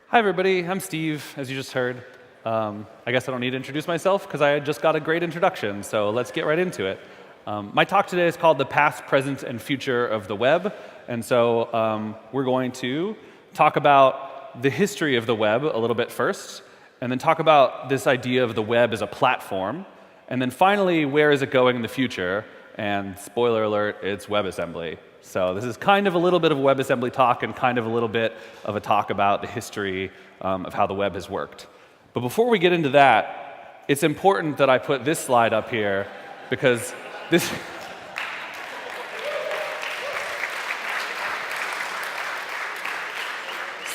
Hi, everybody. I'm Steve, as you just heard. I guess I don't need to introduce myself because I just got a great introduction, so let's get right into it. My talk today is called The Past, Present, and Future of the Web, and so we're going to talk about the history of the web a little bit first, and then talk about this idea of the web as a platform, and then finally, where is it going in the future? And spoiler alert, it's WebAssembly. So this is kind of a little bit of a WebAssembly talk and kind of a little bit of a talk about the history of how the web has worked. But before we get into that, it's important that I put this slide up here because this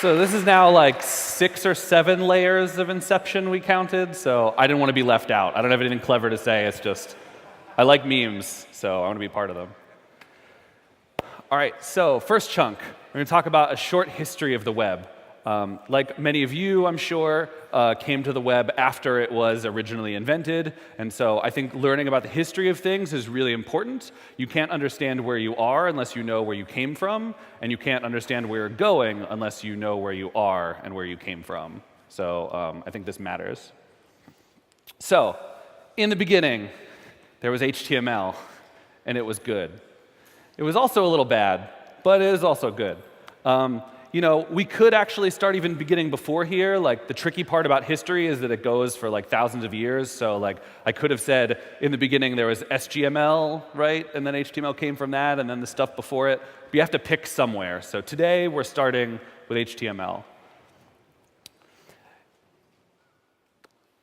So this is now like 6 or 7 layers of inception we counted, so I didn't want to be left out. I don't have anything clever to say, it's just I like memes, so I want to be part of them. All right, so first chunk, we're going to talk about a short history of the web. Like many of you, I'm sure, came to the web after it was originally invented, and so I think learning about the history of things is really important. You can't understand where you are unless you know where you came from, and you can't understand where you're going unless you know where you are and where you came from. So I think this matters. So, in the beginning, there was HTML, and it was good. It was also a little bad, but it is also good. We could actually start even beginning before here. Like, the tricky part about history is that it goes for like thousands of years. So like, I could have said in the beginning there was SGML, right? And then HTML came from that, and then the stuff before it. But you have to pick somewhere. So today we're starting with HTML.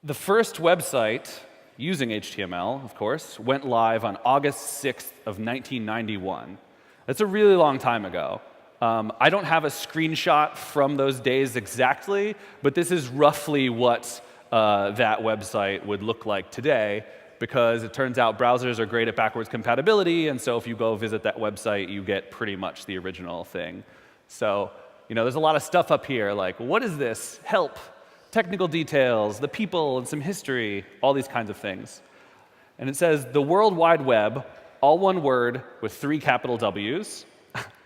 The first website using HTML, of course, went live on August 6th of 1991. That's a really long time ago. I don't have a screenshot from those days exactly, but this is roughly what that website would look like today, because it turns out browsers are great at backwards compatibility, and so if you go visit that website, you get pretty much the original thing. So, there's a lot of stuff up here, like, what is this? Help. Technical details, the people, and some history, all these kinds of things. And it says, the World Wide Web, all one word with 3 capital W's,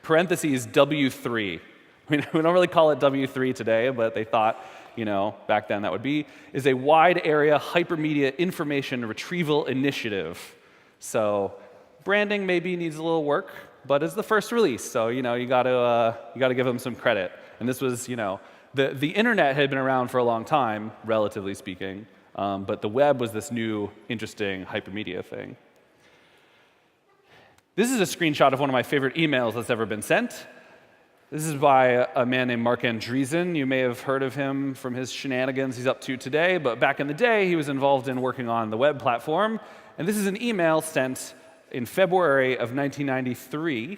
parentheses W3. We don't really call it W3 today, but they thought, back then that would be, is a wide area hypermedia information retrieval initiative. So branding maybe needs a little work, but it's the first release, so you gotta give them some credit. And this was, The internet had been around for a long time, relatively speaking, but the web was this new, interesting hypermedia thing. This is a screenshot of one of my favorite emails that's ever been sent. This is by a man named Mark Andreessen. You may have heard of him from his shenanigans he's up to today, but back in the day, he was involved in working on the web platform. And this is an email sent in February of 1993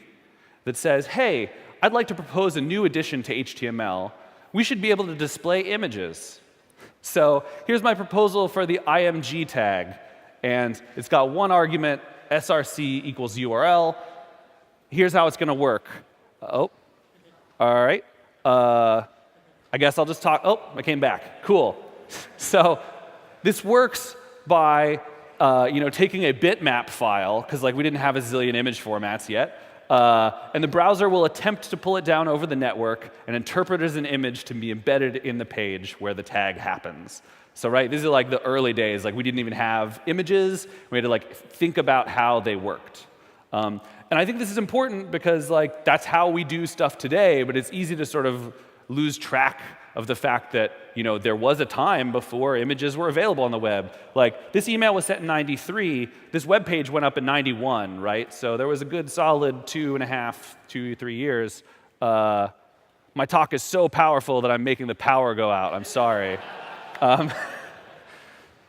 that says, hey, I'd like to propose a new addition to HTML. We should be able to display images. So here's my proposal for the IMG tag. And it's got one argument, src equals URL. Here's how it's going to work. All right. I guess I'll just talk. Oh, I came back. Cool. So this works by taking a bitmap file, because we didn't have a zillion image formats yet. And the browser will attempt to pull it down over the network and interpret it as an image to be embedded in the page where the tag happens. So these are like the early days. We didn't even have images. We had to think about how they worked. And I think this is important because that's how we do stuff today, but it's easy to sort of lose track of the fact that there was a time before images were available on the web. This email was sent in 93. This web page went up in 91, right? So there was a good solid 2.5, 3 years. My talk is so powerful that I'm making the power go out. I'm sorry.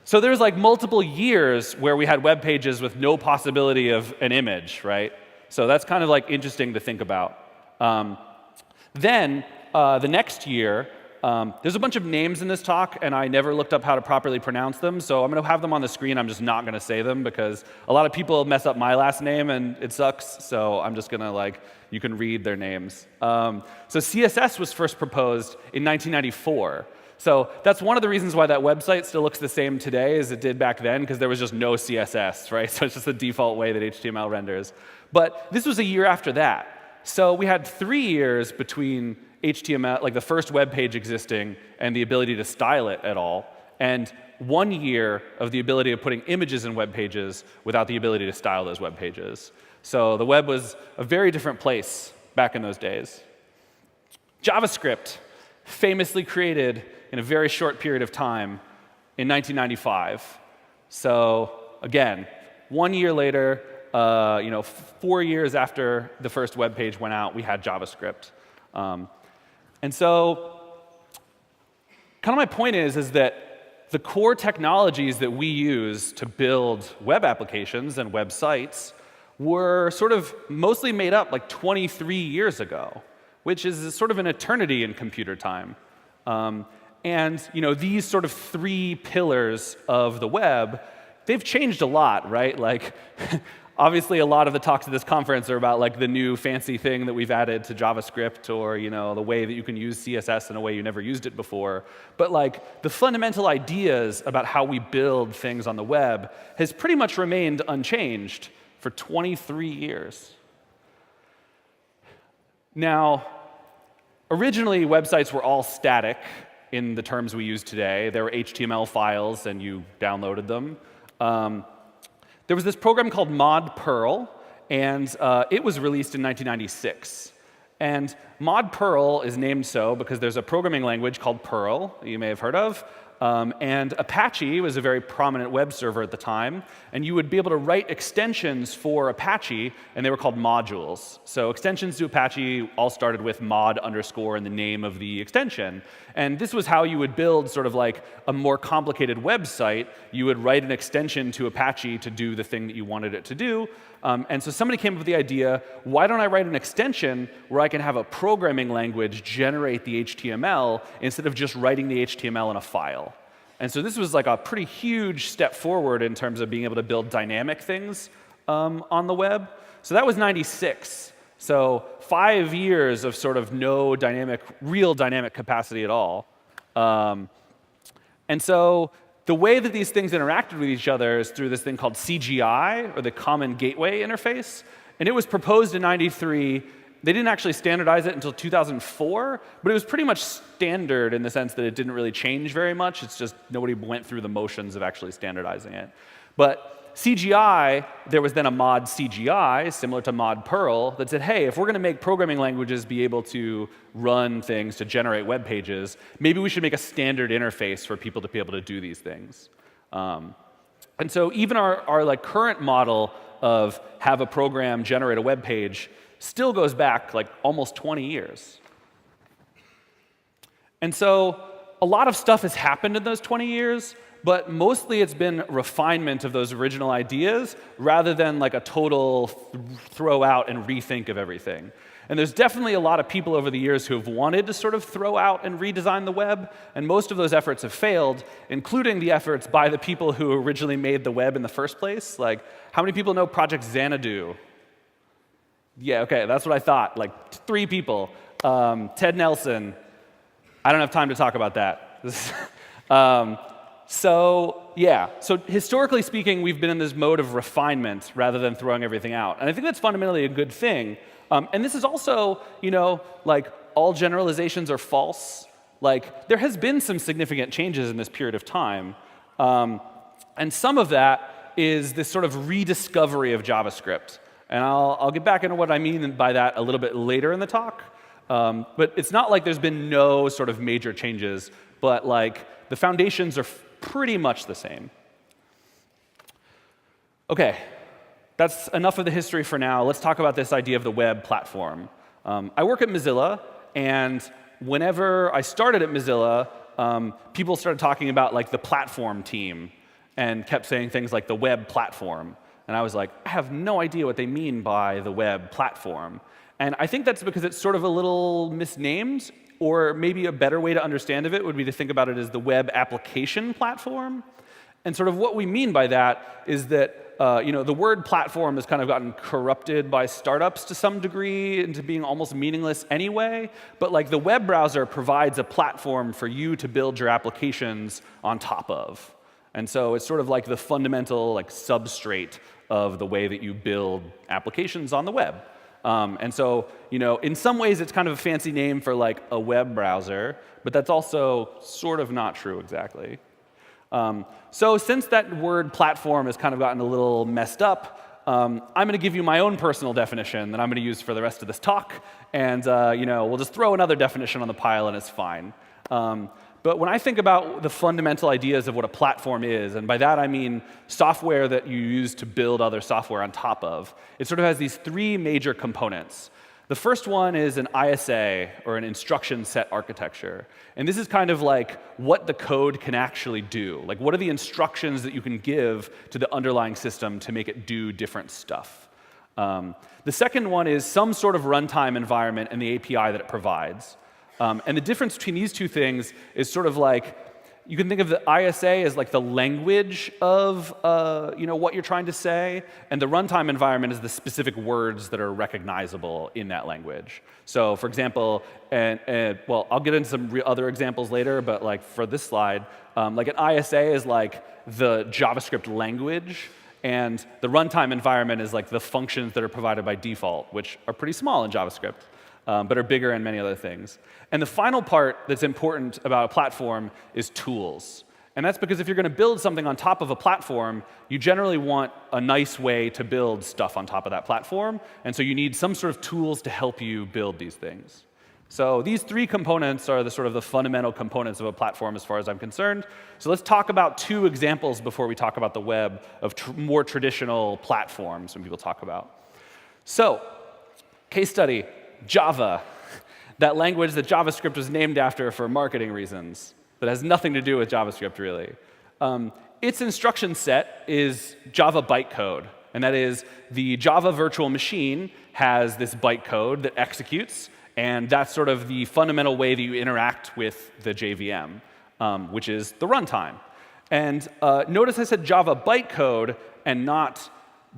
So there's multiple years where we had web pages with no possibility of an image, right? So that's kind of interesting to think about. Then the next year, there's a bunch of names in this talk, and I never looked up how to properly pronounce them, so I'm going to have them on the screen. I'm just not going to say them, because a lot of people mess up my last name, and it sucks, so I'm just going to, you can read their names. So CSS was first proposed in 1994. So that's one of the reasons why that website still looks the same today as it did back then, because there was just no CSS, right? So it's just the default way that HTML renders. But this was a year after that. So we had 3 years between HTML, like the first web page existing, and the ability to style it at all, and 1 year of the ability of putting images in web pages without the ability to style those web pages. So the web was a very different place back in those days. JavaScript, famously created in a very short period of time in 1995. So again, 1 year later, 4 years after the first web page went out, we had JavaScript. And so kind of my point is that the core technologies that we use to build web applications and websites were sort of mostly made up like 23 years ago, which is sort of an eternity in computer time. And these sort of 3 pillars of the web, they've changed a lot, right? Like, obviously, a lot of the talks at this conference are about like the new fancy thing that we've added to JavaScript, or the way that you can use CSS in a way you never used it before. But like the fundamental ideas about how we build things on the web has pretty much remained unchanged for 23 years. Now, originally, websites were all static in the terms we use today. They were HTML files, and you downloaded them. There was this program called Mod Perl, and it was released in 1996. And Mod Perl is named so because there's a programming language called Perl that you may have heard of. And Apache was a very prominent web server at the time, and you would be able to write extensions for Apache, and they were called modules. So extensions to Apache all started with mod underscore in the name of the extension. And this was how you would build sort of like a more complicated website. You would write an extension to Apache to do the thing that you wanted it to do. And so somebody came up with the idea, why don't I write an extension where I can have a programming language generate the HTML instead of just writing the HTML in a file? And so this was like a pretty huge step forward in terms of being able to build dynamic things on the web. So that was 96. So 5 years of sort of no real dynamic capacity at all. And so the way that these things interacted with each other is through this thing called CGI, or the Common Gateway Interface. And it was proposed in 93. They didn't actually standardize it until 2004, but it was pretty much standard in the sense that it didn't really change very much. It's just nobody went through the motions of actually standardizing it. But CGI, there was then a mod CGI, similar to mod Perl, that said, hey, if we're going to make programming languages be able to run things to generate web pages, maybe we should make a standard interface for people to be able to do these things. And so even our like current model of have a program generate a web page still goes back like almost 20 years. And so a lot of stuff has happened in those 20 years, but mostly it's been refinement of those original ideas rather than like a total throw out and rethink of everything. And there's definitely a lot of people over the years who have wanted to sort of throw out and redesign the web, and most of those efforts have failed, including the efforts by the people who originally made the web in the first place. Like, how many people know Project Xanadu? Yeah, okay, that's what I thought. Like 3 people. Ted Nelson. I don't have time to talk about that. So historically speaking, we've been in this mode of refinement rather than throwing everything out. And I think that's fundamentally a good thing. And this is also, like all generalizations are false. Like there has been some significant changes in this period of time. And some of that is this sort of rediscovery of JavaScript. And I'll get back into what I mean by that a little bit later in the talk. But it's not like there's been no sort of major changes, but like the foundations are pretty much the same. Okay, that's enough of the history for now. Let's talk about this idea of the web platform. I work at Mozilla, and whenever I started at Mozilla, people started talking about like the platform team and kept saying things like the web platform. And I was like, I have no idea what they mean by the web platform. And I think that's because it's sort of a little misnamed, or maybe a better way to understand of it would be to think about it as the web application platform. And sort of what we mean by that is that the word platform has kind of gotten corrupted by startups to some degree into being almost meaningless anyway. But like the web browser provides a platform for you to build your applications on top of. And so it's sort of like the fundamental like substrate of the way that you build applications on the web. And so, in some ways, it's kind of a fancy name for like a web browser, but that's also sort of not true exactly. So since that word platform has kind of gotten a little messed up, I'm going to give you my own personal definition that I'm going to use for the rest of this talk, and we'll just throw another definition on the pile, and it's fine. But when I think about the fundamental ideas of what a platform is, and by that I mean software that you use to build other software on top of, it sort of has these three major components. The first one is an ISA, or an instruction set architecture. And this is kind of like what the code can actually do. Like, what are the instructions that you can give to the underlying system to make it do different stuff? The second one is some sort of runtime environment and the API that it provides. And the difference between these two things is sort of like, you can think of the ISA as like the language of what you're trying to say, and the runtime environment is the specific words that are recognizable in that language. So, for example, well, I'll get into some other examples later, but like for this slide, like an ISA is like the JavaScript language, and the runtime environment is like the functions that are provided by default, which are pretty small in JavaScript, but are bigger in many other things. And the final part that's important about a platform is tools. And that's because if you're going to build something on top of a platform, you generally want a nice way to build stuff on top of that platform. And so you need some sort of tools to help you build these things. So these three components are the sort of the fundamental components of a platform as far as I'm concerned. So let's talk about two examples before we talk about the web of more traditional platforms when people talk about. So, case study, Java. That language that JavaScript was named after for marketing reasons, that has nothing to do with JavaScript, really. Its instruction set is Java bytecode, and that is the Java virtual machine has this bytecode that executes, and that's sort of the fundamental way that you interact with the JVM, which is the runtime. And notice I said Java bytecode and not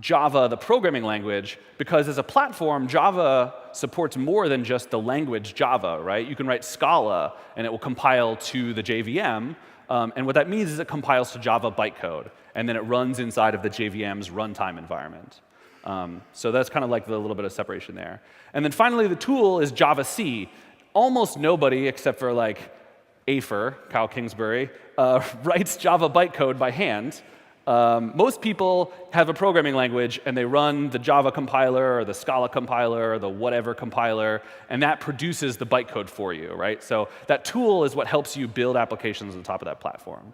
Java, the programming language, because as a platform, Java supports more than just the language Java, right? You can write Scala, and it will compile to the JVM. And what that means is it compiles to Java bytecode, and then it runs inside of the JVM's runtime environment. So that's kind of like the little bit of separation there. And then finally, the tool is Java C. Almost nobody, except for like Afer, Kyle Kingsbury, writes Java bytecode by hand. Most people have a programming language, and they run the Java compiler or the Scala compiler or the whatever compiler, and that produces the bytecode for you, right? So that tool is what helps you build applications on top of that platform.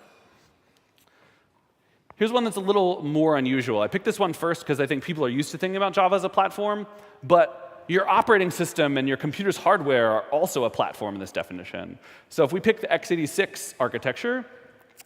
Here's one that's a little more unusual. I picked this one first because I think people are used to thinking about Java as a platform, but your operating system and your computer's hardware are also a platform in this definition. So if we pick the x86 architecture,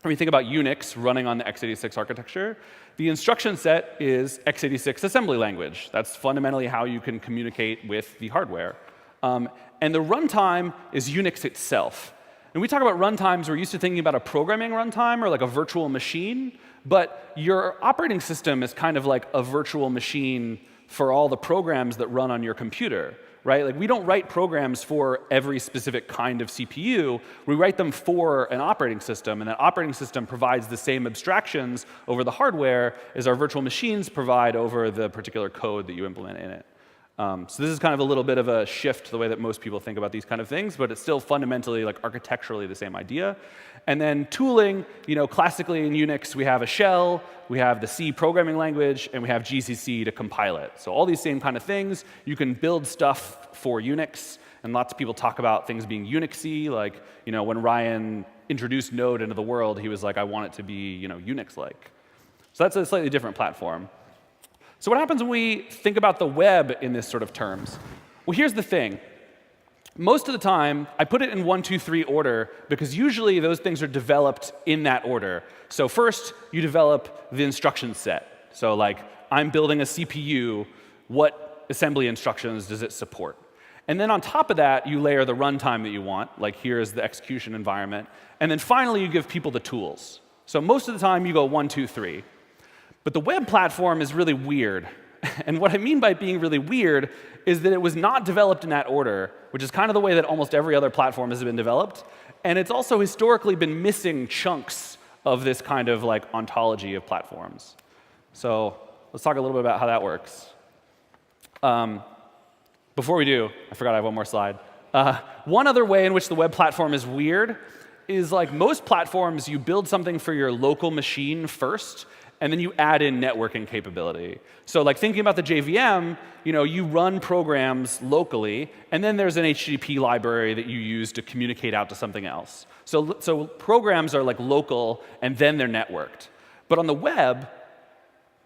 when we think about Unix running on the x86 architecture, the instruction set is x86 assembly language. That's fundamentally how you can communicate with the hardware. And the runtime is Unix itself. When we talk about runtimes, we're used to thinking about a programming runtime or like a virtual machine, but your operating system is kind of like a virtual machine for all the programs that run on your computer. Right? Like, we don't write programs for every specific kind of CPU. We write them for an operating system, and that operating system provides the same abstractions over the hardware as our virtual machines provide over the particular code that you implement in it. So this is kind of a little bit of a shift to the way that most people think about these kind of things, but it's still fundamentally, like, architecturally the same idea. And then tooling, classically in Unix, we have a shell, we have the C programming language, and we have GCC to compile it. So all these same kind of things, you can build stuff for Unix, and lots of people talk about things being Unixy, like, when Ryan introduced Node into the world, he was like, I want it to be, Unix-like. So that's a slightly different platform. So what happens when we think about the web in this sort of terms? Well, here's the thing. Most of the time, I put it in 1, 2, 3 order because usually those things are developed in that order. So first, you develop the instruction set. So like, I'm building a CPU. What assembly instructions does it support? And then on top of that, you layer the runtime that you want. Like, here's the execution environment. And then finally, you give people the tools. So most of the time, you go 1, 2, 3. But the web platform is really weird. And what I mean by being really weird is that it was not developed in that order, which is kind of the way that almost every other platform has been developed. And it's also historically been missing chunks of this kind of like ontology of platforms. So let's talk a little bit about how that works. Before we do, I forgot I have one more slide. One other way in which the web platform is weird is like most platforms, you build something for your local machine first, and then you add in networking capability. So like thinking about the JVM, you run programs locally, and then there's an HTTP library that you use to communicate out to something else. So programs are like local, and then they're networked. But on the web,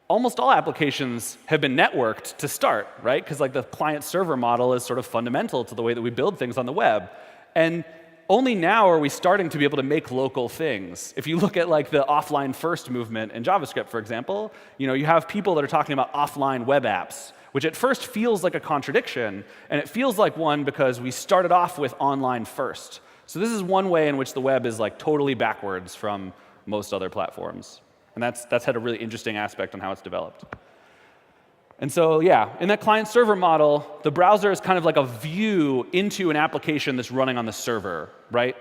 almost all applications have been networked to start, right? Because like the client-server model is sort of fundamental to the way that we build things on the web. And only now are we starting to be able to make local things. If you look at like the offline first movement in JavaScript, for example, you have people that are talking about offline web apps, which at first feels like a contradiction, and it feels like one because we started off with online first. So this is one way in which the web is like totally backwards from most other platforms. And that's had a really interesting aspect on how it's developed. And so, yeah, in that client-server model, the browser is kind of like a view into an application that's running on the server, right?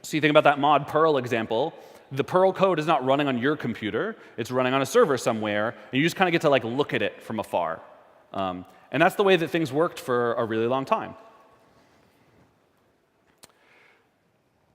So you think about that mod Perl example. The Perl code is not running on your computer. It's running on a server somewhere, and you just kind of get to like look at it from afar. And that's the way that things worked for a really long time.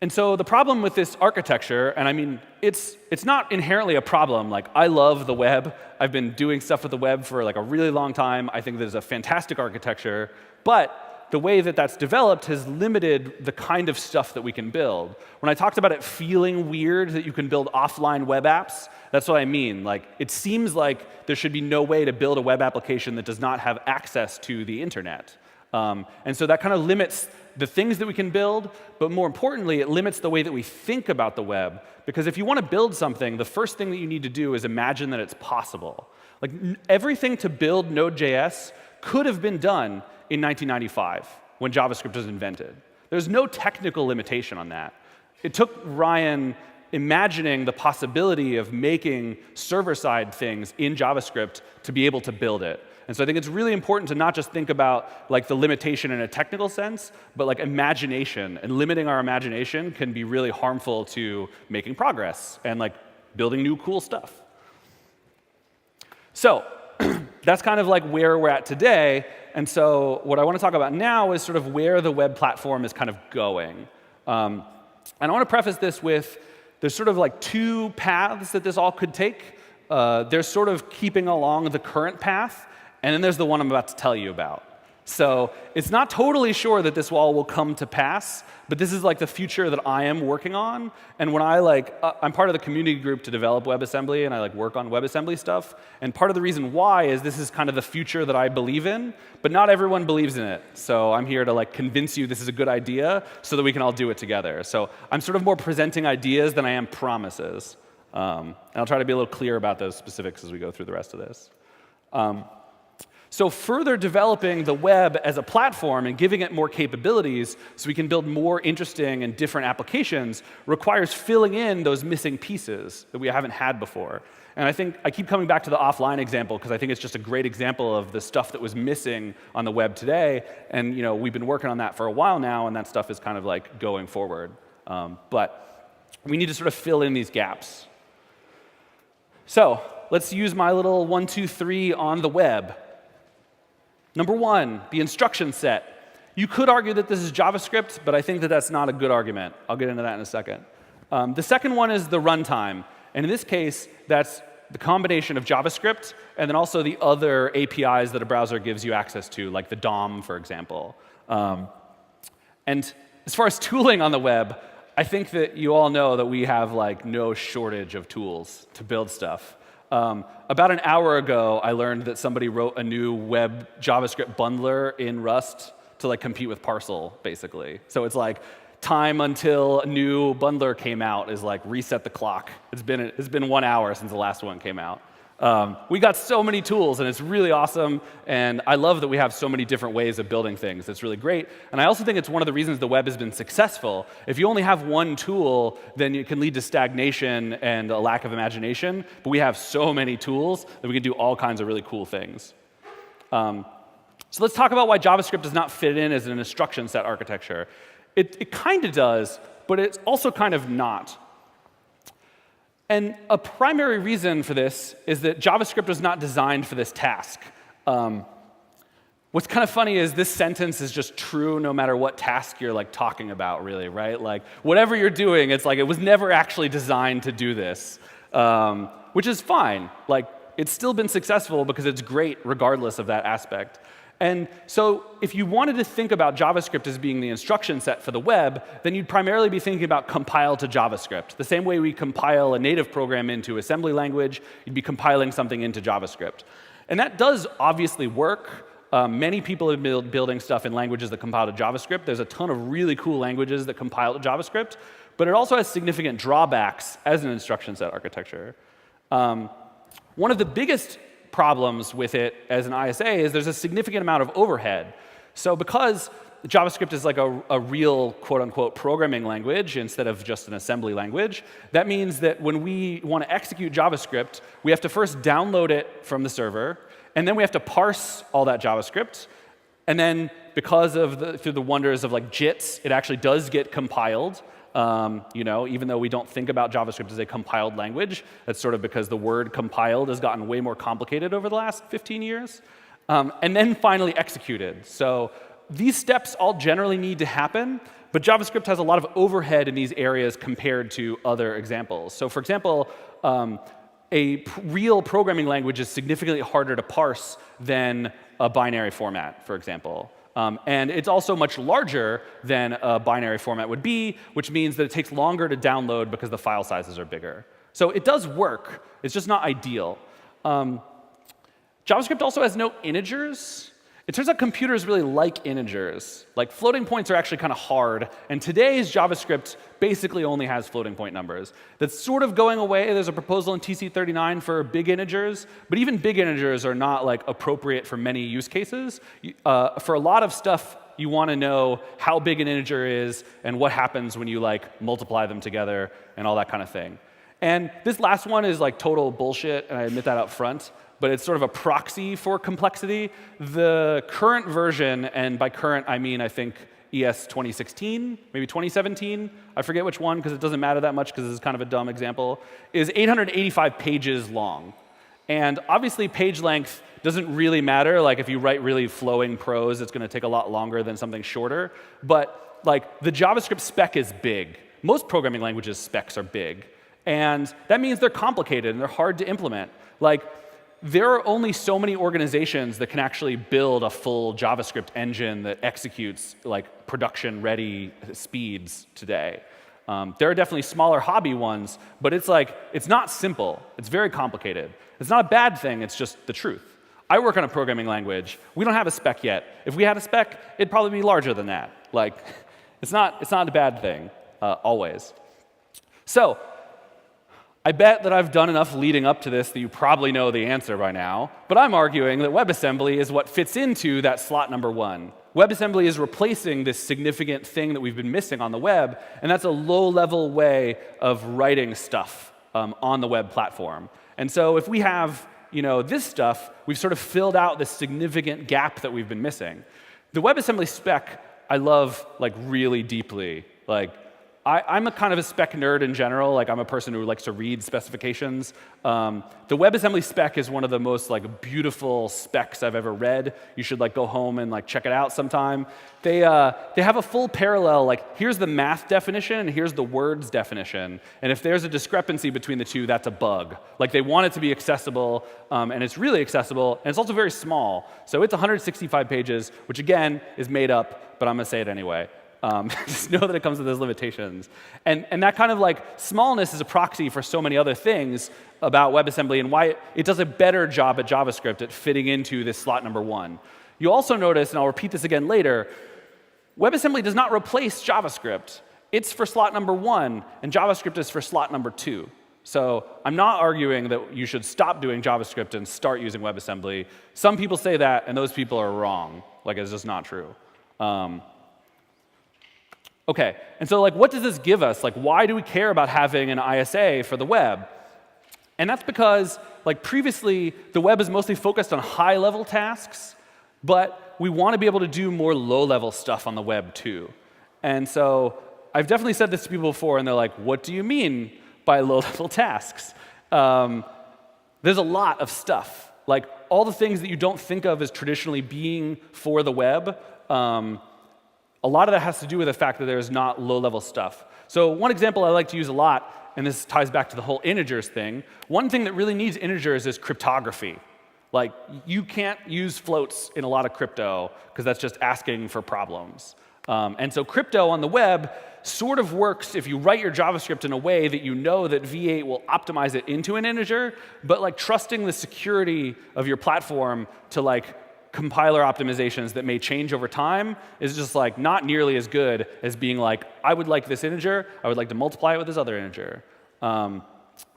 And so the problem with this architecture, and I mean, it's not inherently a problem. Like, I love the web. I've been doing stuff with the web for like a really long time. I think there's a fantastic architecture. But the way that that's developed has limited the kind of stuff that we can build. When I talked about it feeling weird that you can build offline web apps, that's what I mean. Like, it seems like there should be no way to build a web application that does not have access to the internet. And so that kind of limits the things that we can build, but more importantly, it limits the way that we think about the web. Because if you want to build something, the first thing that you need to do is imagine that it's possible. Like, everything to build Node.js could have been done in 1995 when JavaScript was invented. There's no technical limitation on that. It took Ryan imagining the possibility of making server-side things in JavaScript to be able to build it. And so I think it's really important to not just think about like the limitation in a technical sense, but like imagination. And limiting our imagination can be really harmful to making progress and like building new cool stuff. So that's kind of like where we're at today. And so what I want to talk about now is sort of where the web platform is kind of going. And I want to preface this with there's sort of like two paths that this all could take. There's sort of keeping along the current path, and then there's the one I'm about to tell you about. So it's not totally sure that this all will come to pass, but this is like the future that I am working on. And when I'm part of the community group to develop WebAssembly, and I like work on WebAssembly stuff. And part of the reason why is this is kind of the future that I believe in, but not everyone believes in it. So I'm here to like convince you this is a good idea so that we can all do it together. So I'm sort of more presenting ideas than I am promises. And I'll try to be a little clear about those specifics as we go through the rest of this. So further developing the web as a platform and giving it more capabilities so we can build more interesting and different applications requires filling in those missing pieces that we haven't had before. And I think I keep coming back to the offline example because I think it's just a great example of the stuff that was missing on the web today. And we've been working on that for a while now, and that stuff is kind of like going forward. But we need to sort of fill in these gaps. So let's use my little 1, 2, 3 on the web. Number one, the instruction set. You could argue that this is JavaScript, but I think that that's not a good argument. I'll get into that in a second. The second one is the runtime. And in this case, that's the combination of JavaScript and then also the other APIs that a browser gives you access to, like the DOM, for example. And as far as tooling on the web, I think that you all know that we have like no shortage of tools to build stuff. About an hour ago, I learned that somebody wrote a new web JavaScript bundler in Rust to like compete with Parcel, basically. So it's like time until a new bundler came out is like reset the clock. It's been 1 hour since the last one came out. We got so many tools, and it's really awesome. And I love that we have so many different ways of building things. It's really great. And I also think it's one of the reasons the web has been successful. If you only have one tool, then it can lead to stagnation and a lack of imagination. But we have so many tools that we can do all kinds of really cool things. So let's talk about why JavaScript does not fit in as an instruction set architecture. It kind of does, but it's also kind of not. And a primary reason for this is that JavaScript was not designed for this task. What's kind of funny is this sentence is just true no matter what task you're like talking about, really, right? Like whatever you're doing, it's like it was never actually designed to do this, which is fine. Like it's still been successful because it's great regardless of that aspect. And so if you wanted to think about JavaScript as being the instruction set for the web, then you'd primarily be thinking about compile to JavaScript. The same way we compile a native program into assembly language, you'd be compiling something into JavaScript. And that does obviously work. Many people have been building stuff in languages that compile to JavaScript. There's a ton of really cool languages that compile to JavaScript, but it also has significant drawbacks as an instruction set architecture. One of the biggest problems with it as an ISA is there's a significant amount of overhead. So because JavaScript is like a real quote-unquote programming language instead of just an assembly language, that means that when we want to execute JavaScript, we have to first download it from the server, and then we have to parse all that JavaScript. And then because of through the wonders of like JITs, it actually does get compiled. Even though we don't think about JavaScript as a compiled language, that's sort of because the word compiled has gotten way more complicated over the last 15 years. And then finally executed. So these steps all generally need to happen, but JavaScript has a lot of overhead in these areas compared to other examples. So for example, a real programming language is significantly harder to parse than a binary format, for example. And it's also much larger than a binary format would be, which means that it takes longer to download because the file sizes are bigger. So it does work. It's just not ideal. JavaScript also has no integers. It turns out computers really like integers. Like floating points are actually kind of hard, and today's JavaScript basically only has floating point numbers. That's sort of going away. There's a proposal in TC39 for big integers, but even big integers are not like appropriate for many use cases. For a lot of stuff, you want to know how big an integer is and what happens when you like multiply them together and all that kind of thing. And this last one is like total bullshit, and I admit that up front. But it's sort of a proxy for complexity. The current version, and by current I mean I think ES 2016, maybe 2017, I forget which one because it doesn't matter that much because this is kind of a dumb example, is 885 pages long. And obviously page length doesn't really matter. Like if you write really flowing prose, it's going to take a lot longer than something shorter. But like the JavaScript spec is big. Most programming languages specs are big. And that means they're complicated and they're hard to implement. Like, there are only so many organizations that can actually build a full JavaScript engine that executes like production-ready speeds today. There are definitely smaller hobby ones, but it's not simple. It's very complicated. It's not a bad thing. It's just the truth. I work on a programming language. We don't have a spec yet. If we had a spec, it'd probably be larger than that. Like, it's not a bad thing always. So, I bet that I've done enough leading up to this that you probably know the answer by now, but I'm arguing that WebAssembly is what fits into that slot number one. WebAssembly is replacing this significant thing that we've been missing on the web, and that's a low-level way of writing stuff on the web platform. And so if we have this stuff, we've sort of filled out this significant gap that we've been missing. The WebAssembly spec I love like really deeply. Like, I'm a kind of a spec nerd in general. Like I'm a person who likes to read specifications. The WebAssembly spec is one of the most like beautiful specs I've ever read. You should like go home and like check it out sometime. They have a full parallel. Like here's the math definition and here's the words definition. And if there's a discrepancy between the two, that's a bug. Like they want it to be accessible, and it's really accessible, and it's also very small. So it's 165 pages, which again is made up, but I'm going to say it anyway. Just know that it comes with those limitations. And that kind of like smallness is a proxy for so many other things about WebAssembly and why it does a better job at JavaScript at fitting into this slot number one. You also notice, and I'll repeat this again later, WebAssembly does not replace JavaScript. It's for slot number one, and JavaScript is for slot number two. So I'm not arguing that you should stop doing JavaScript and start using WebAssembly. Some people say that, and those people are wrong. Like, it's just not true. Okay, and so like, what does this give us? Like, why do we care about having an ISA for the web? And that's because, like previously, the web is mostly focused on high-level tasks, but we want to be able to do more low-level stuff on the web too. And so I've definitely said this to people before, and they're like, what do you mean by low-level tasks? There's a lot of stuff. Like, all the things that you don't think of as traditionally being for the web, a lot of that has to do with the fact that there's not low-level stuff. So one example I like to use a lot, and this ties back to the whole integers thing, one thing that really needs integers is cryptography. Like, you can't use floats in a lot of crypto, because that's just asking for problems. And so crypto on the web sort of works if you write your JavaScript in a way that you know that V8 will optimize it into an integer, but like trusting the security of your platform to like compiler optimizations that may change over time is just like not nearly as good as being like, I would like this integer, I would like to multiply it with this other integer. And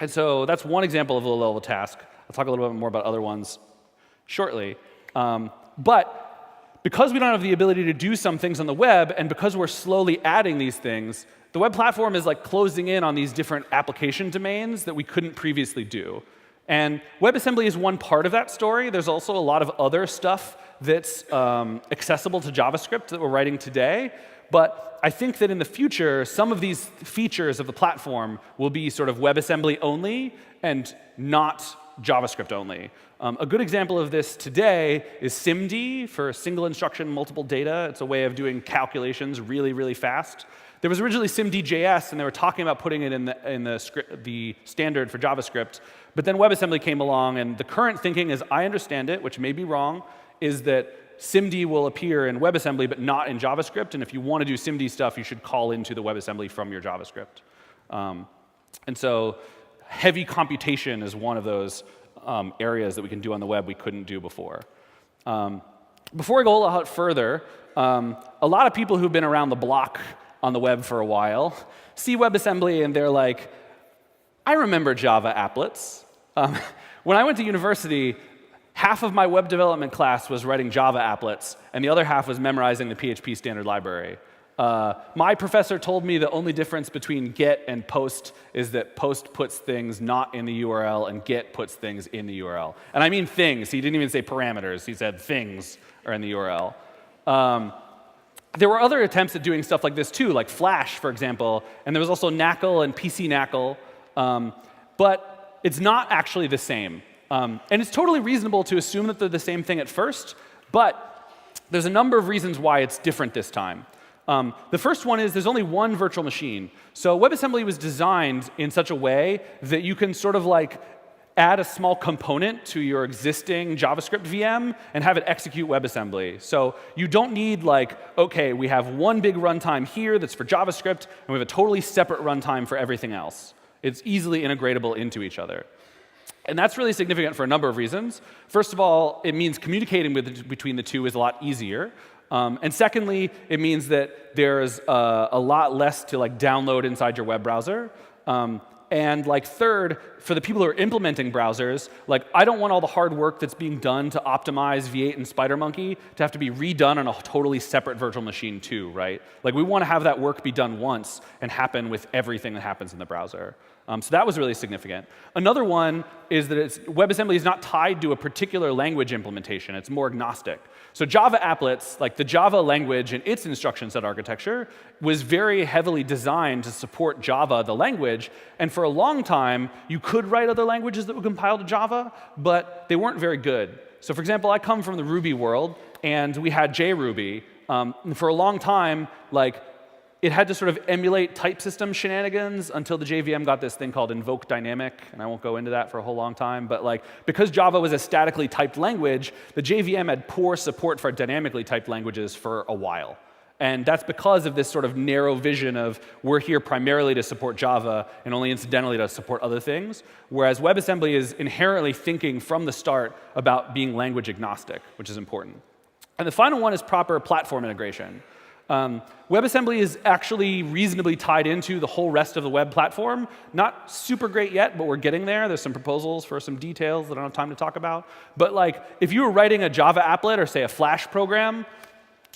so that's one example of a low-level task. I'll talk a little bit more about other ones shortly. But because we don't have the ability to do some things on the web, and because we're slowly adding these things, the web platform is like closing in on these different application domains that we couldn't previously do. And WebAssembly is one part of that story. There's also a lot of other stuff that's accessible to JavaScript that we're writing today. But I think that in the future, some of these features of the platform will be sort of WebAssembly only and not JavaScript only. A good example of this today is SIMD for single instruction, multiple data. It's a way of doing calculations really, really fast. There was originally SIMD.js, and they were talking about putting it in the standard for JavaScript. But then WebAssembly came along, and the current thinking, as I understand it, which may be wrong, is that SIMD will appear in WebAssembly, but not in JavaScript. And if you want to do SIMD stuff, you should call into the WebAssembly from your JavaScript. And so heavy computation is one of those areas that we can do on the web we couldn't do before. Before I go a lot further, a lot of people who've been around the block on the web for a while see WebAssembly and they're like, I remember Java applets. When I went to university, half of my web development class was writing Java applets, and the other half was memorizing the PHP standard library. My professor told me the only difference between get and post is that post puts things not in the URL and get puts things in the URL. And I mean things. He didn't even say parameters. He said things are in the URL. There were other attempts at doing stuff like this too, like Flash, for example. And there was also Knackle and PC Knackle. But it's not actually the same. And it's totally reasonable to assume that they're the same thing at first. But there's a number of reasons why it's different this time. The first one is there's only one virtual machine. So WebAssembly was designed in such a way that you can sort of like add a small component to your existing JavaScript VM and have it execute WebAssembly. So you don't need like, OK, we have one big runtime here that's for JavaScript, and we have a totally separate runtime for everything else. It's easily integratable into each other. And that's really significant for a number of reasons. First of all, it means communicating between the two is a lot easier. And secondly, it means that there's a lot less to like download inside your web browser. And like third, for the people who are implementing browsers, like I don't want all the hard work that's being done to optimize V8 and SpiderMonkey to have to be redone on a totally separate virtual machine too, right? Like we want to have that work be done once and happen with everything that happens in the browser. So that was really significant. Another one is that WebAssembly is not tied to a particular language implementation. It's more agnostic. So Java applets, like the Java language and its instruction set architecture, was very heavily designed to support Java, the language. And for a long time, you could write other languages that would compile to Java, but they weren't very good. So for example, I come from the Ruby world, and we had JRuby. And for a long time, like, it had to sort of emulate type system shenanigans until the JVM got this thing called invoke dynamic, and I won't go into that for a whole long time. But like, because Java was a statically typed language, the JVM had poor support for dynamically typed languages for a while. And that's because of this sort of narrow vision of we're here primarily to support Java and only incidentally to support other things, whereas WebAssembly is inherently thinking from the start about being language agnostic, which is important. And the final one is proper platform integration. WebAssembly is actually reasonably tied into the whole rest of the web platform. Not super great yet, but we're getting there. There's some proposals for some details that I don't have time to talk about. But like, if you were writing a Java applet or say a Flash program,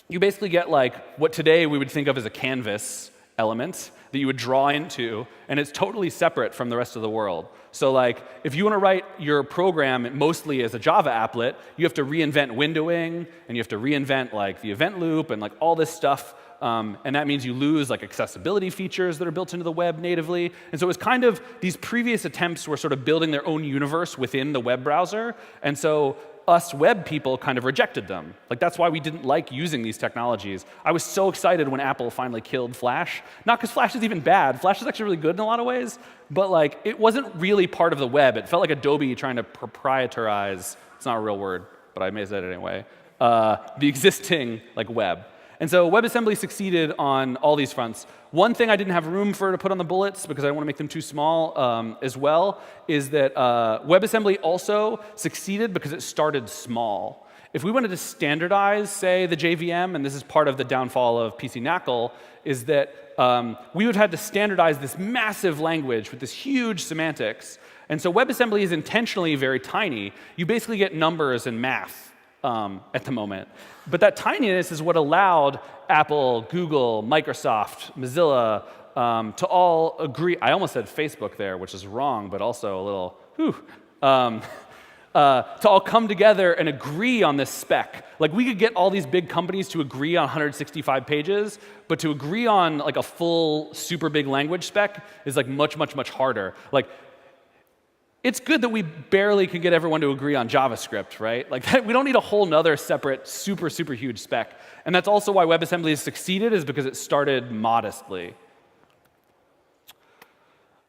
you basically get like what today we would think of as a canvas element that you would draw into, and it's totally separate from the rest of the world. So like, if you want to write your program mostly as a Java applet, you have to reinvent windowing, and you have to reinvent like the event loop and like all this stuff. And that means you lose like accessibility features that are built into the web natively. And so it was kind of, these previous attempts were sort of building their own universe within the web browser. And so us web people kind of rejected them. Like, that's why we didn't like using these technologies. I was so excited when Apple finally killed Flash. Not because Flash is even bad. Flash is actually really good in a lot of ways. But like, it wasn't really part of the web. It felt like Adobe trying to proprietarize, it's not a real word, but I may say it anyway, the existing like web. And so WebAssembly succeeded on all these fronts. One thing I didn't have room for to put on the bullets, because I don't want to make them too small as well, is that WebAssembly also succeeded because it started small. If we wanted to standardize, say, the JVM, and this is part of the downfall of PC NACL, is that we would have had to standardize this massive language with this huge semantics. And so WebAssembly is intentionally very tiny. You basically get numbers and math at the moment. But that tininess is what allowed Apple, Google, Microsoft, Mozilla to all agree. I almost said Facebook there, which is wrong, but also a little, to all come together and agree on this spec. Like, we could get all these big companies to agree on 165 pages, but to agree on like a full super big language spec is like much, much, much harder. Like, it's good that we barely can get everyone to agree on JavaScript, right? Like, we don't need a whole nother separate, super, super huge spec. And that's also why WebAssembly has succeeded, is because it started modestly.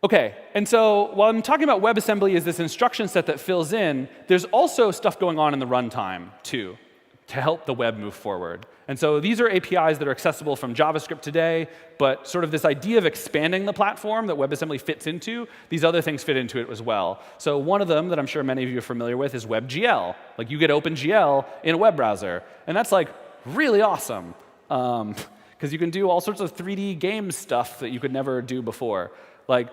OK, and so while I'm talking about WebAssembly as this instruction set that fills in, there's also stuff going on in the runtime, too, to help the web move forward. And so these are APIs that are accessible from JavaScript today, but sort of this idea of expanding the platform that WebAssembly fits into, these other things fit into it as well. So one of them that I'm sure many of you are familiar with is WebGL. Like, you get OpenGL in a web browser. And that's like really awesome, because you can do all sorts of 3D game stuff that you could never do before. Like,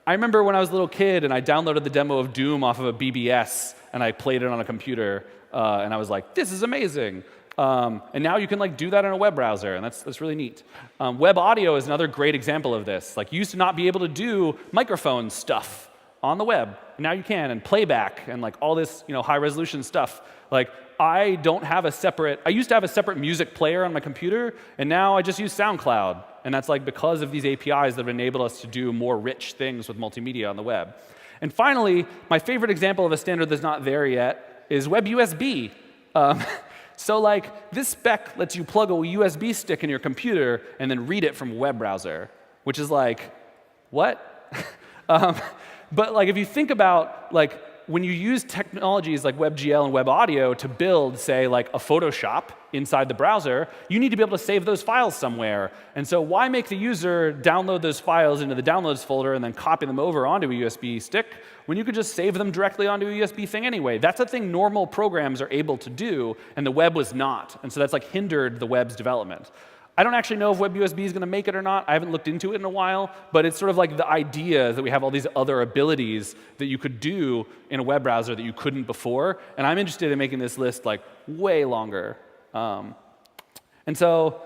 I remember when I was a little kid and I downloaded the demo of Doom off of a BBS and I played it on a computer, and I was like, this is amazing. And now you can like do that in a web browser, and that's really neat. Web audio is another great example of this. Like, you used to not be able to do microphone stuff on the web. Now you can, and playback, and like all this high resolution stuff. Like, I used to have a separate music player on my computer, and now I just use SoundCloud. And that's like because of these APIs that have enabled us to do more rich things with multimedia on the web. And finally, my favorite example of a standard that's not there yet is WebUSB. So like, this spec lets you plug a USB stick in your computer and then read it from a web browser, which is like, what? But like, if you think about like, when you use technologies like WebGL and Web Audio to build, say, like a Photoshop inside the browser, you need to be able to save those files somewhere. And so why make the user download those files into the downloads folder and then copy them over onto a USB stick when you could just save them directly onto a USB thing anyway? That's a thing normal programs are able to do, and the web was not. And so that's like hindered the web's development. I don't actually know if WebUSB is going to make it or not. I haven't looked into it in a while, but it's sort of like the idea that we have all these other abilities that you could do in a web browser that you couldn't before. And I'm interested in making this list like way longer. And so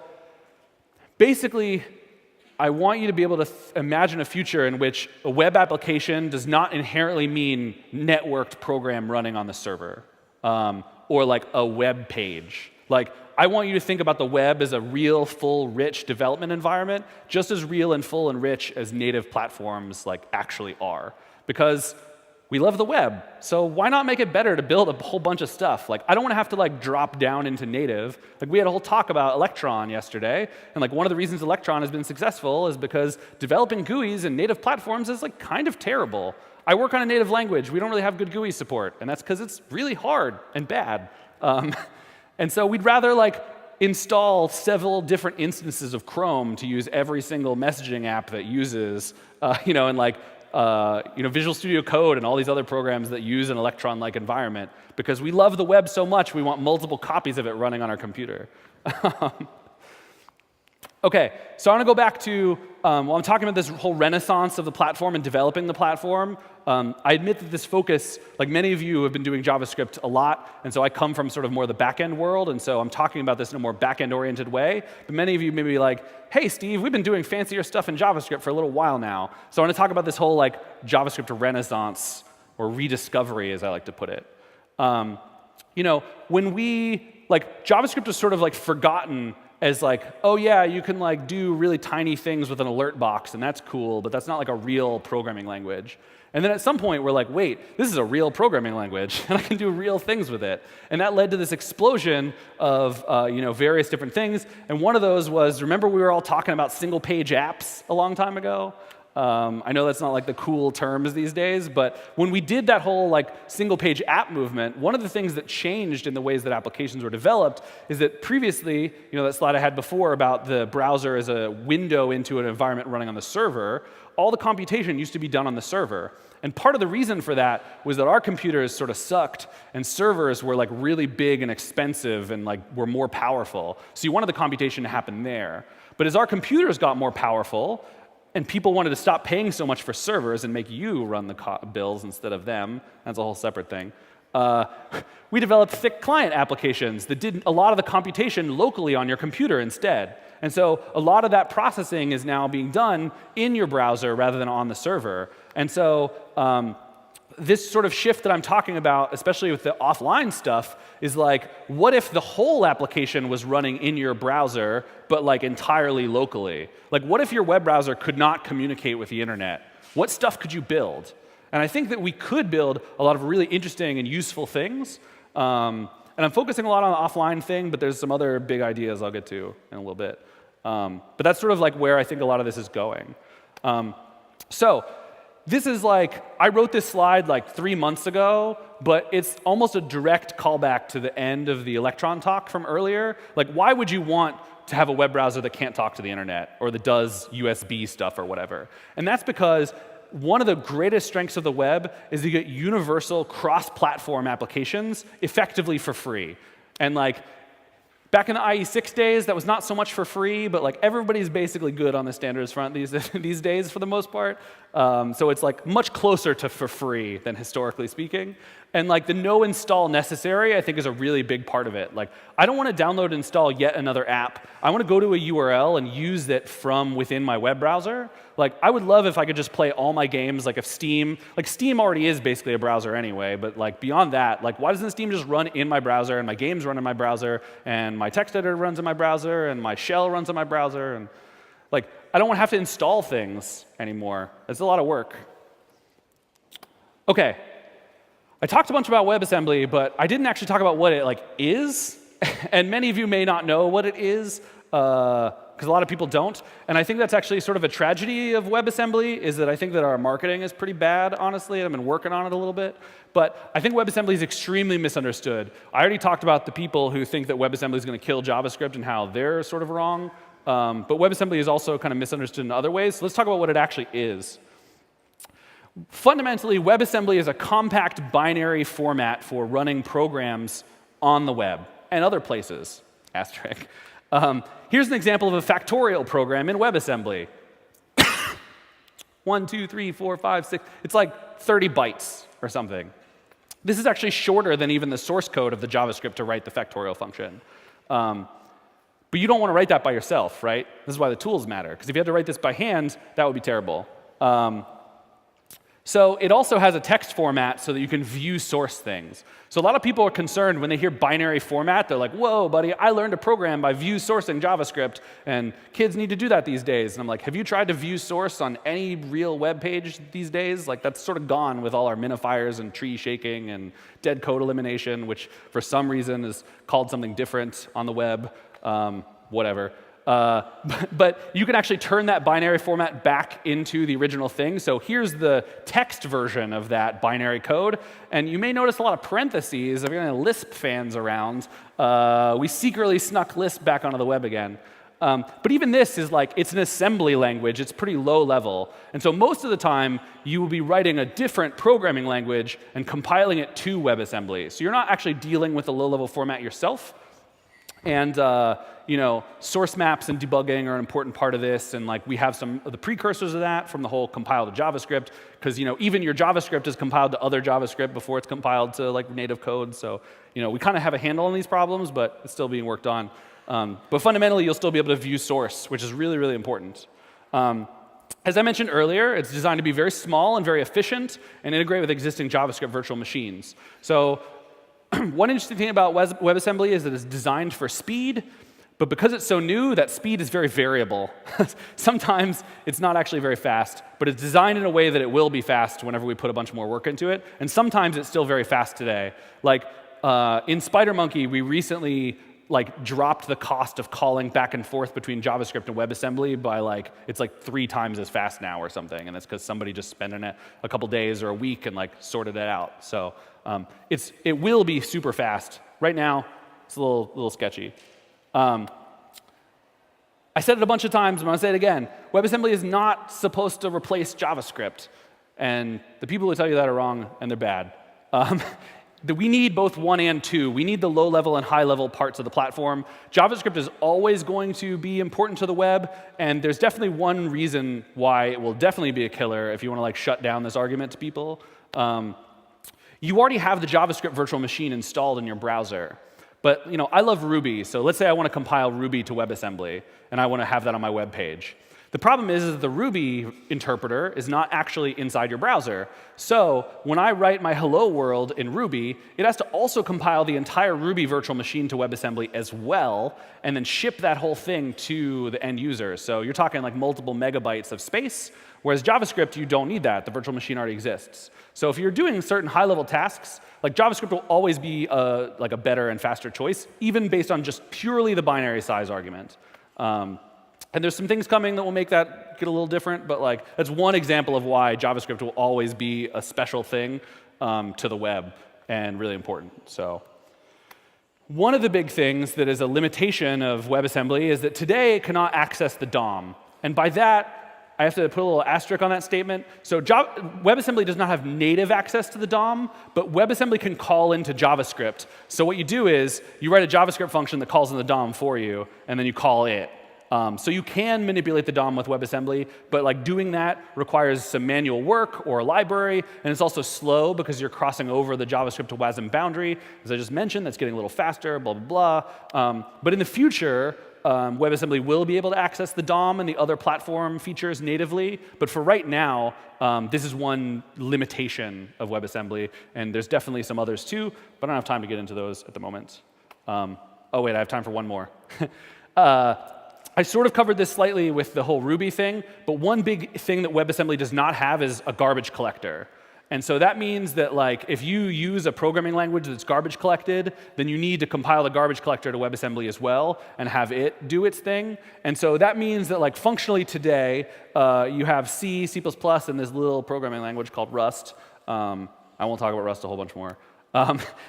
basically, I want you to be able to imagine a future in which a web application does not inherently mean networked program running on the server, or like a web page. Like, I want you to think about the web as a real, full, rich development environment, just as real and full and rich as native platforms like actually are. Because we love the web, so why not make it better to build a whole bunch of stuff? Like, I don't want to have to like drop down into native. Like, we had a whole talk about Electron yesterday, and like one of the reasons Electron has been successful is because developing GUIs in native platforms is like kind of terrible. I work on a native language. We don't really have good GUI support, and that's because it's really hard and bad. And so we'd rather like install several different instances of Chrome to use every single messaging app that uses, and like, Visual Studio Code and all these other programs that use an Electron-like environment, because we love the web so much we want multiple copies of it running on our computer. OK, so I want to go back to, while I'm talking about this whole renaissance of the platform and developing the platform, I admit that this focus, like many of you have been doing JavaScript a lot, and so I come from sort of more the back-end world, and so I'm talking about this in a more back-end-oriented way. But many of you may be like, hey, Steve, we've been doing fancier stuff in JavaScript for a little while now. So I want to talk about this whole like JavaScript renaissance, or rediscovery, as I like to put it. When JavaScript was sort of like forgotten as like, oh yeah, you can like do really tiny things with an alert box, and that's cool, but that's not like a real programming language. And then at some point, we're like, wait, this is a real programming language, and I can do real things with it. And that led to this explosion of various different things. And one of those was, remember we were all talking about single-page apps a long time ago? I know that's not like the cool terms these days, but when we did that whole like single-page app movement, one of the things that changed in the ways that applications were developed is that previously, that slide I had before about the browser as a window into an environment running on the server, all the computation used to be done on the server. And part of the reason for that was that our computers sort of sucked, and servers were like really big and expensive and like were more powerful. So you wanted the computation to happen there. But as our computers got more powerful, and people wanted to stop paying so much for servers and make you run the bills instead of them, that's a whole separate thing, we developed thick client applications that did a lot of the computation locally on your computer instead. And so a lot of that processing is now being done in your browser rather than on the server. And so this sort of shift that I'm talking about, especially with the offline stuff, is like, what if the whole application was running in your browser, but like entirely locally? Like, what if your web browser could not communicate with the internet? What stuff could you build? And I think that we could build a lot of really interesting and useful things. And I'm focusing a lot on the offline thing, but there's some other big ideas I'll get to in a little bit. But that's sort of like where I think a lot of this is going. So this is like, I wrote this slide like 3 months ago, but it's almost a direct callback to the end of the Electron talk from earlier. Like, why would you want to have a web browser that can't talk to the internet or that does USB stuff or whatever? And that's because one of the greatest strengths of the web is you get universal cross-platform applications effectively for free. And like, back in the IE6 days, that was not so much for free, but like everybody's basically good on the standards front these days for the most part. So it's like much closer to for free than historically speaking. And like the no install necessary, I think, is a really big part of it. Like, I don't want to download and install yet another app. I want to go to a URL and use it from within my web browser. Like, I would love if I could just play all my games, like if Steam already is basically a browser anyway, but like beyond that, like why doesn't Steam just run in my browser, and my games run in my browser, and my text editor runs in my browser, and my shell runs in my browser, and like, I don't want to have to install things anymore. It's a lot of work. Okay. I talked a bunch about WebAssembly, but I didn't actually talk about what it like is. And many of you may not know what it is, because a lot of people don't. And I think that's actually sort of a tragedy of WebAssembly, is that I think that our marketing is pretty bad, honestly. I've been working on it a little bit. But I think WebAssembly is extremely misunderstood. I already talked about the people who think that WebAssembly is going to kill JavaScript and how they're sort of wrong. But WebAssembly is also kind of misunderstood in other ways. So let's talk about what it actually is. Fundamentally, WebAssembly is a compact binary format for running programs on the web and other places, asterisk. Here's an example of a factorial program in WebAssembly. 1, 2, 3, 4, 5, 6. It's like 30 bytes or something. This is actually shorter than even the source code of the JavaScript to write the factorial function. But you don't want to write that by yourself, right? This is why the tools matter, because if you had to write this by hand, that would be terrible. So it also has a text format so that you can view source things. So a lot of people are concerned when they hear binary format. They're like, whoa, buddy, I learned to program by view sourcing JavaScript, and kids need to do that these days. And I'm like, have you tried to view source on any real web page these days? Like, that's sort of gone with all our minifiers and tree shaking and dead code elimination, which for some reason is called something different on the web, whatever. But you can actually turn that binary format back into the original thing. So here's the text version of that binary code. And you may notice a lot of parentheses. If you're any Lisp fans around, we secretly snuck Lisp back onto the web again. But even this is like, it's an assembly language. It's pretty low level. And so most of the time, you will be writing a different programming language and compiling it to WebAssembly. So you're not actually dealing with a low-level format yourself. And source maps and debugging are an important part of this, and like we have some of the precursors of that from the whole compile to JavaScript, because even your JavaScript is compiled to other JavaScript before it's compiled to like native code. So we kind of have a handle on these problems, but it's still being worked on. But fundamentally, you'll still be able to view source, which is really, really important. As I mentioned earlier, it's designed to be very small and very efficient and integrate with existing JavaScript virtual machines. So one interesting thing about WebAssembly is that it's designed for speed, but because it's so new, that speed is very variable. Sometimes it's not actually very fast, but it's designed in a way that it will be fast whenever we put a bunch more work into it, and sometimes it's still very fast today. Like in SpiderMonkey, we recently dropped the cost of calling back and forth between JavaScript and WebAssembly by it's 3 times as fast now or something, and that's because somebody just spent a couple days or a week and sorted it out. So it will be super fast. Right now, it's a little sketchy. I said it a bunch of times, I'm going to say it again. WebAssembly is not supposed to replace JavaScript, and the people who tell you that are wrong, and they're bad. We need both 1 and 2. We need the low-level and high-level parts of the platform. JavaScript is always going to be important to the web, and there's definitely one reason why it will definitely be a killer if you want to shut down this argument to people. You already have the JavaScript virtual machine installed in your browser. But I love Ruby, so let's say I want to compile Ruby to WebAssembly, and I want to have that on my web page. The problem is that the Ruby interpreter is not actually inside your browser. So when I write my hello world in Ruby, it has to also compile the entire Ruby virtual machine to WebAssembly as well, and then ship that whole thing to the end user. So you're talking multiple megabytes of space, whereas JavaScript, you don't need that. The virtual machine already exists. So if you're doing certain high-level tasks, JavaScript will always be a better and faster choice, even based on just purely the binary size argument. And there's some things coming that will make that get a little different, but that's one example of why JavaScript will always be a special thing to the web and really important. So one of the big things that is a limitation of WebAssembly is that today it cannot access the DOM. And by that, I have to put a little asterisk on that statement. So WebAssembly does not have native access to the DOM, but WebAssembly can call into JavaScript. So what you do is you write a JavaScript function that calls in the DOM for you, and then you call it. So you can manipulate the DOM with WebAssembly, but doing that requires some manual work or a library, and it's also slow because you're crossing over the JavaScript to WASM boundary. As I just mentioned, that's getting a little faster, blah, blah, blah. But in the future, WebAssembly will be able to access the DOM and the other platform features natively, but for right now, this is one limitation of WebAssembly, and there's definitely some others too, but I don't have time to get into those at the moment. Oh wait, I have time for one more. I sort of covered this slightly with the whole Ruby thing, but one big thing that WebAssembly does not have is a garbage collector. And so that means that if you use a programming language that's garbage collected, then you need to compile the garbage collector to WebAssembly as well and have it do its thing. And so that means that functionally today, you have C, C++, and this little programming language called Rust. I won't talk about Rust a whole bunch more.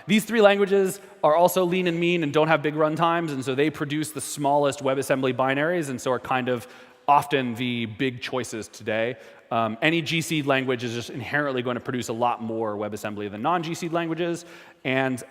These 3 languages are also lean and mean and don't have big runtimes, and so they produce the smallest WebAssembly binaries, and so are kind of often the big choices today. Any GC language is just inherently going to produce a lot more WebAssembly than non-GC languages, and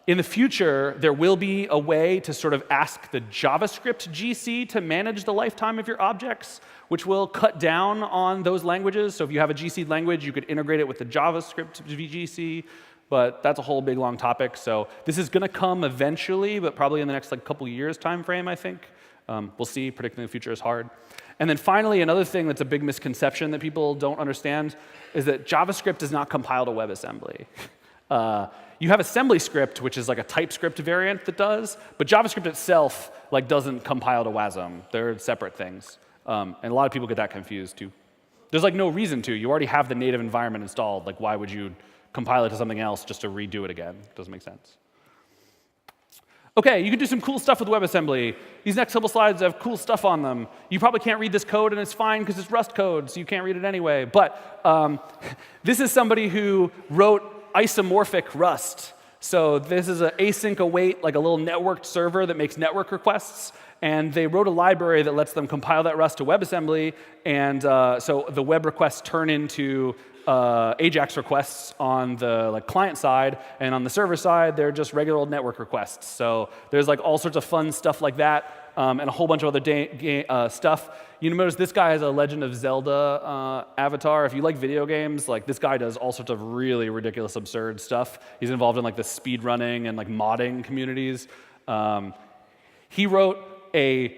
in the future, there will be a way to sort of ask the JavaScript GC to manage the lifetime of your objects, which will cut down on those languages. So if you have a GC language, you could integrate it with the JavaScript GC. But that's a whole big, long topic. So this is going to come eventually, but probably in the next couple years time frame, I think. We'll see. Predicting the future is hard. And then finally, another thing that's a big misconception that people don't understand is that JavaScript does not compile to WebAssembly. You have AssemblyScript, which is a TypeScript variant that does, but JavaScript itself doesn't compile to WASM. They're separate things. And a lot of people get that confused, too. There's no reason to. You already have the native environment installed. Why would you compile it to something else just to redo it again? It doesn't make sense. OK, you can do some cool stuff with WebAssembly. These next couple slides have cool stuff on them. You probably can't read this code, and it's fine because it's Rust code, so you can't read it anyway. But this is somebody who wrote isomorphic Rust. So this is an async await, a little networked server that makes network requests. And they wrote a library that lets them compile that Rust to WebAssembly, and so the web requests turn into AJAX requests on the client side, and on the server side, they're just regular old network requests. So there's all sorts of fun stuff like that, and a whole bunch of other stuff. You notice this guy has a Legend of Zelda avatar. If you like video games, this guy does all sorts of really ridiculous, absurd stuff. He's involved in the speed running and modding communities. He wrote a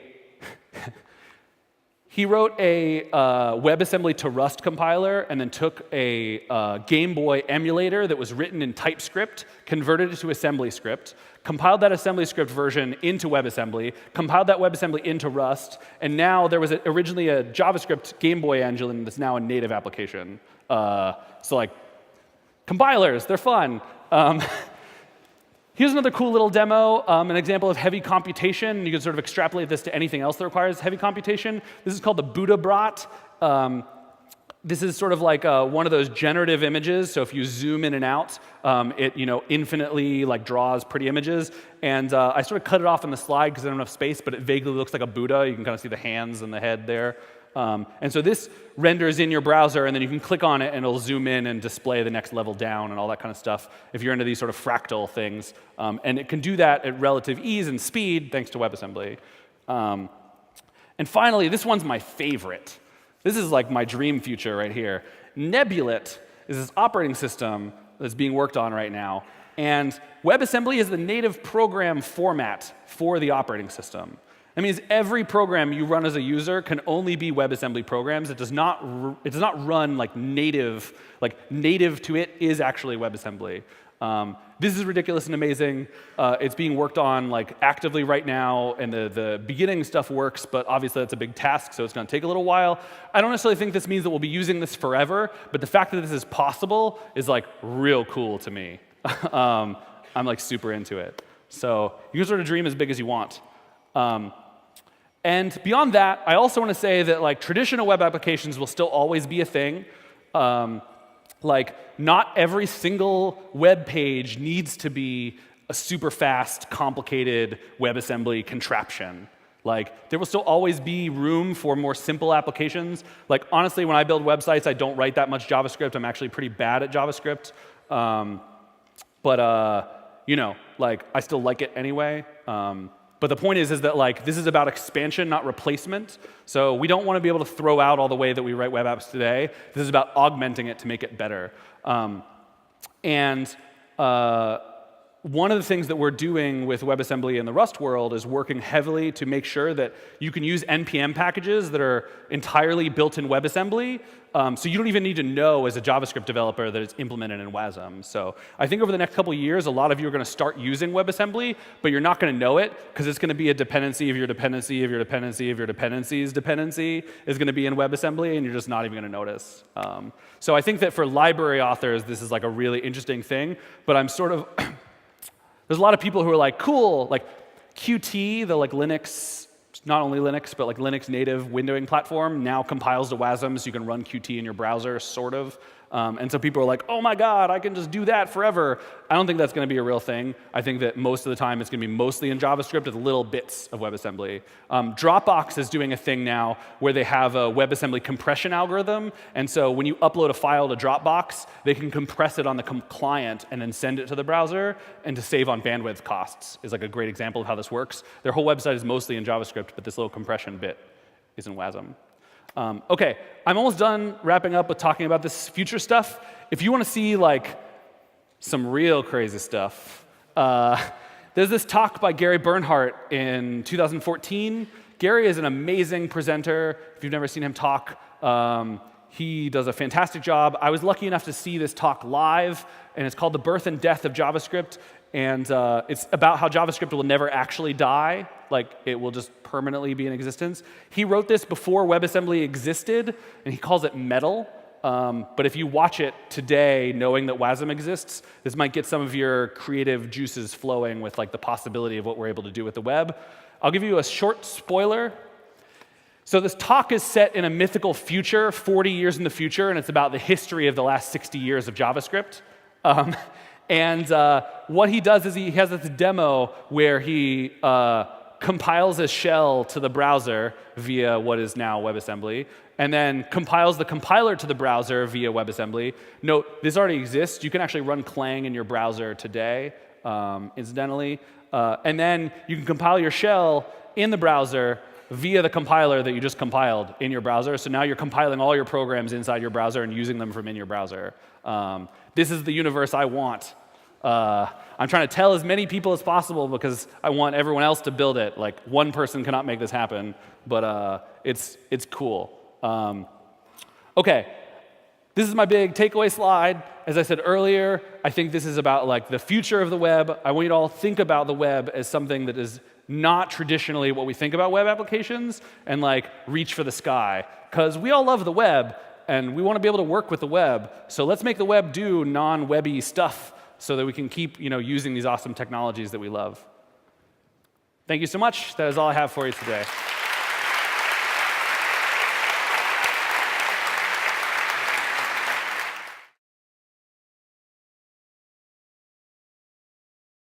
WebAssembly to Rust compiler and then took a Game Boy emulator that was written in TypeScript, converted it to assembly script, compiled that assembly script version into WebAssembly, compiled that WebAssembly into Rust, and now there was originally a JavaScript Game Boy engine that's now a native application. So compilers, they're fun. Here's another cool little demo, an example of heavy computation. You can sort of extrapolate this to anything else that requires heavy computation. This is called the Buddha-Brat. This is sort of one of those generative images. So if you zoom in and out, it infinitely draws pretty images. And I sort of cut it off in the slide because I don't have enough space, but it vaguely looks like a Buddha. You can kind of see the hands and the head there. And so this renders in your browser, and then you can click on it, and it'll zoom in and display the next level down and all that kind of stuff if you're into these sort of fractal things. And it can do that at relative ease and speed thanks to WebAssembly. And finally, this one's my favorite. This is my dream future right here. Nebulet is this operating system that's being worked on right now. And WebAssembly is the native program format for the operating system. That means every program you run as a user can only be WebAssembly programs. It does not run native. Native to it is actually WebAssembly. This is ridiculous and amazing. It's being worked on actively right now, and the beginning stuff works, but obviously that's a big task, so it's going to take a little while. I don't necessarily think this means that we'll be using this forever, but the fact that this is possible is real cool to me. I'm super into it. So you can sort of dream as big as you want. And beyond that, I also want to say that traditional web applications will still always be a thing. Not every single web page needs to be a super fast, complicated WebAssembly contraption. There will still always be room for more simple applications. Honestly, when I build websites, I don't write that much JavaScript. I'm actually pretty bad at JavaScript. But I still like it anyway. But the point is that this is about expansion, not replacement. So we don't want to be able to throw out all the way that we write web apps today. This is about augmenting it to make it better. One of the things that we're doing with WebAssembly in the Rust world is working heavily to make sure that you can use NPM packages that are entirely built in WebAssembly, so you don't even need to know as a JavaScript developer that it's implemented in WASM. So I think over the next couple of years, a lot of you are going to start using WebAssembly, but you're not going to know it because it's going to be a dependency of your dependency of your dependency of your dependency's dependency is going to be in WebAssembly, and you're just not even going to notice. So I think that for library authors, this is a really interesting thing, but I'm sort of there's a lot of people who are cool, Qt, the Linux, not only Linux, but Linux native windowing platform now compiles to WASM, so you can run Qt in your browser, sort of. And so people are oh my God, I can just do that forever. I don't think that's going to be a real thing. I think that most of the time it's going to be mostly in JavaScript with little bits of WebAssembly. Dropbox is doing a thing now where they have a WebAssembly compression algorithm. And so when you upload a file to Dropbox, they can compress it on the client and then send it to the browser, and to save on bandwidth costs is a great example of how this works. Their whole website is mostly in JavaScript, but this little compression bit is in WASM. OK, I'm almost done wrapping up with talking about this future stuff. If you want to see some real crazy stuff, there's this talk by Gary Bernhardt in 2014. Gary is an amazing presenter. If you've never seen him talk, he does a fantastic job. I was lucky enough to see this talk live, and it's called The Birth and Death of JavaScript. And it's about how JavaScript will never actually die. It will just permanently be in existence. He wrote this before WebAssembly existed, and he calls it metal. But if you watch it today, knowing that WASM exists, this might get some of your creative juices flowing with the possibility of what we're able to do with the web. I'll give you a short spoiler. So this talk is set in a mythical future, 40 years in the future, and it's about the history of the last 60 years of JavaScript. And what he does is he has this demo where he compiles a shell to the browser via what is now WebAssembly, and then compiles the compiler to the browser via WebAssembly. Note, this already exists. You can actually run Clang in your browser today, incidentally. And then you can compile your shell in the browser via the compiler that you just compiled in your browser. So now you're compiling all your programs inside your browser and using them from in your browser. This is the universe I want. I'm trying to tell as many people as possible because I want everyone else to build it. Like, one person cannot make this happen, but it's cool. OK, this is my big takeaway slide. As I said earlier, I think this is about like the future of the web. I want you to all think about the web as something that is not traditionally what we think about web applications, and like reach for the sky. Because we all love the web, and we want to be able to work with the web. So let's make the web do non-webby stuff so that we can keep using these awesome technologies that we love. Thank you so much. That is all I have for you today.